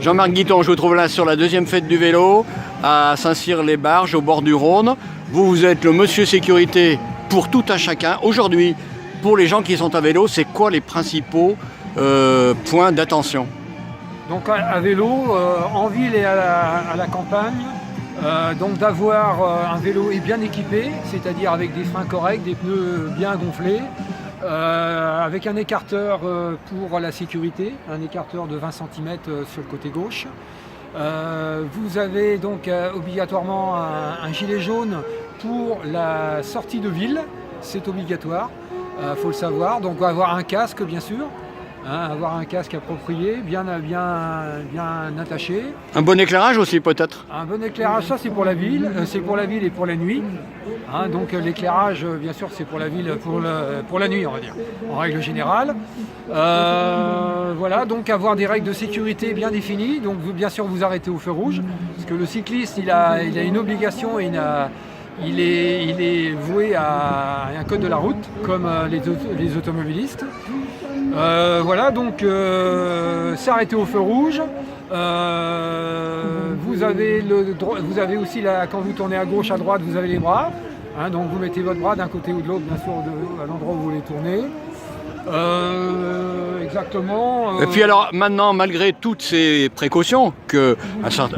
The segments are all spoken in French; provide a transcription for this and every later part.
Jean-Marc Guiton, je vous trouve là sur la deuxième fête du vélo à Saint-Cyr-les-Barges au bord du Rhône. Vous êtes le monsieur sécurité pour tout un chacun. Aujourd'hui, pour les gens qui sont à vélo, c'est quoi les principaux points d'attention? Donc à vélo, en ville et à la campagne, donc d'avoir un vélo bien équipé, c'est-à-dire avec des freins corrects, des pneus bien gonflés, avec un écarteur pour la sécurité, un écarteur de 20 cm sur le côté gauche. Vous avez donc obligatoirement un gilet jaune pour la sortie de ville, c'est obligatoire, faut le savoir. Donc avoir un casque bien sûr, avoir un casque approprié, bien attaché. Un bon éclairage aussi peut-être? Un bon éclairage, ça c'est pour la ville, et pour la nuit. Donc l'éclairage bien sûr c'est pour la ville, pour la nuit on va dire, en règle générale. Voilà, donc avoir des règles de sécurité bien définies. Donc bien sûr vous arrêtez au feu rouge, parce que le cycliste il a une obligation et il est voué à un code de la route, comme les automobilistes. Voilà, donc s'arrêter au feu rouge. Vous avez aussi, quand vous tournez à gauche, à droite, vous avez les bras. Donc vous mettez votre bras d'un côté ou de l'autre, bien sûr, à l'endroit où vous voulez tourner. Exactement. Et puis alors maintenant, malgré toutes ces précautions que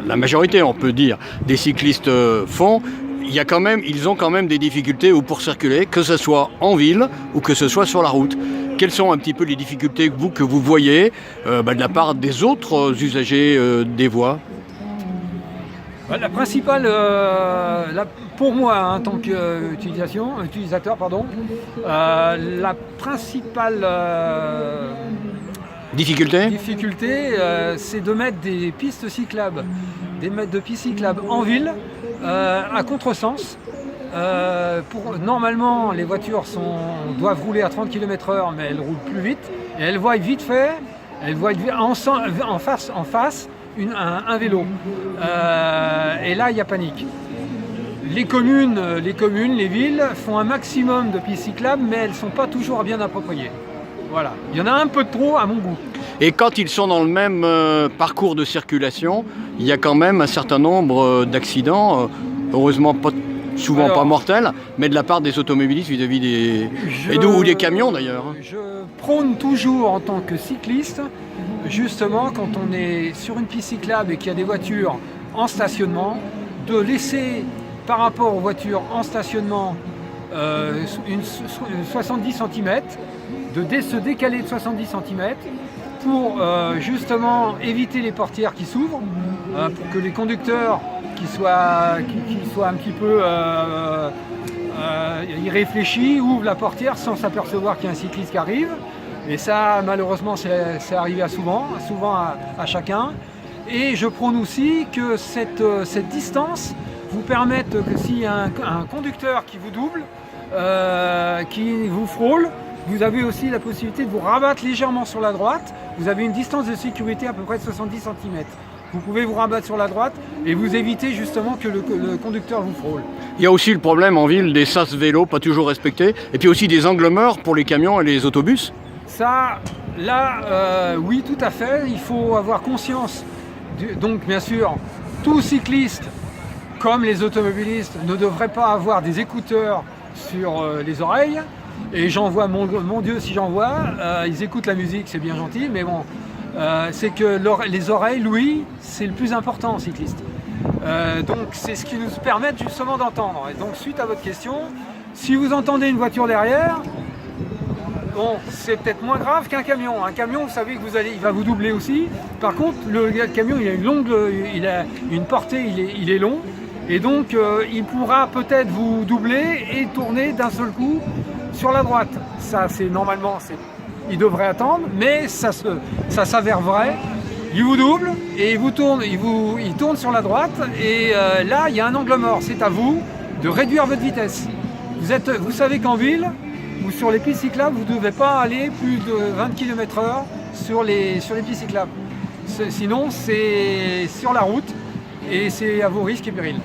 la majorité, on peut dire, des cyclistes font, ils ont quand même des difficultés pour circuler, que ce soit en ville ou que ce soit sur la route. Quelles sont un petit peu les difficultés que vous voyez de la part des autres usagers des voies? La principale, pour moi en tant qu'utilisateur, la principale difficulté, c'est de mettre des pistes cyclables, en ville à contresens. Normalement, les voitures doivent rouler à 30 km/h, mais elles roulent plus vite. Et elles voient vite fait, en face un vélo. Et là, il y a panique. Les communes, les villes font un maximum de pistes cyclables, mais elles ne sont pas toujours bien appropriées. Voilà. Il y en a un peu trop à mon goût. Et quand ils sont dans le même parcours de circulation, il y a quand même un certain nombre d'accidents, heureusement souvent pas mortels, mais de la part des automobilistes vis-à-vis ou des camions d'ailleurs. Je prône toujours en tant que cycliste, justement quand on est sur une piste cyclable et qu'il y a des voitures en stationnement, de laisser par rapport aux voitures en stationnement 70 cm, de se décaler de 70 cm pour justement éviter les portières qui s'ouvrent, pour que les conducteurs qui soient un petit peu irréfléchis ouvrent la portière sans s'apercevoir qu'il y a un cycliste qui arrive. Et ça, malheureusement, c'est arrivé souvent à chacun. Et je prône aussi que cette distance vous permette que s'il y a un conducteur qui vous double, qui vous frôle, vous avez aussi la possibilité de vous rabattre légèrement sur la droite. Vous avez une distance de sécurité à peu près de 70 cm. Vous pouvez vous rabattre sur la droite et vous évitez justement que le conducteur vous frôle. Il y a aussi le problème en ville des sas vélos pas toujours respectés, et puis aussi des angles morts pour les camions et les autobus. Ça, là, oui, tout à fait. Il faut avoir conscience. Donc, bien sûr, tout cycliste, comme les automobilistes, ne devrait pas avoir des écouteurs sur les oreilles. Et j'en vois, mon Dieu, si j'en vois, ils écoutent la musique, c'est bien gentil, mais bon, c'est que les oreilles, oui, c'est le plus important en cycliste. Donc, c'est ce qui nous permet justement d'entendre. Et donc, suite à votre question, si vous entendez une voiture derrière, bon, c'est peut-être moins grave qu'un camion. Un camion, vous savez que il va vous doubler aussi. Par contre, le camion, il a une portée, il est long. Et donc, il pourra peut-être vous doubler et tourner d'un seul coup sur la droite. Ça, il devrait attendre, mais ça s'avère vrai. Il vous double et il tourne sur la droite. Et là, il y a un angle mort. C'est à vous de réduire votre vitesse. Vous savez qu'en ville, ou sur les pistes cyclables, vous ne devez pas aller plus de 20 km/h sur les pistes cyclables. Sinon, c'est sur la route et c'est à vos risques et périls.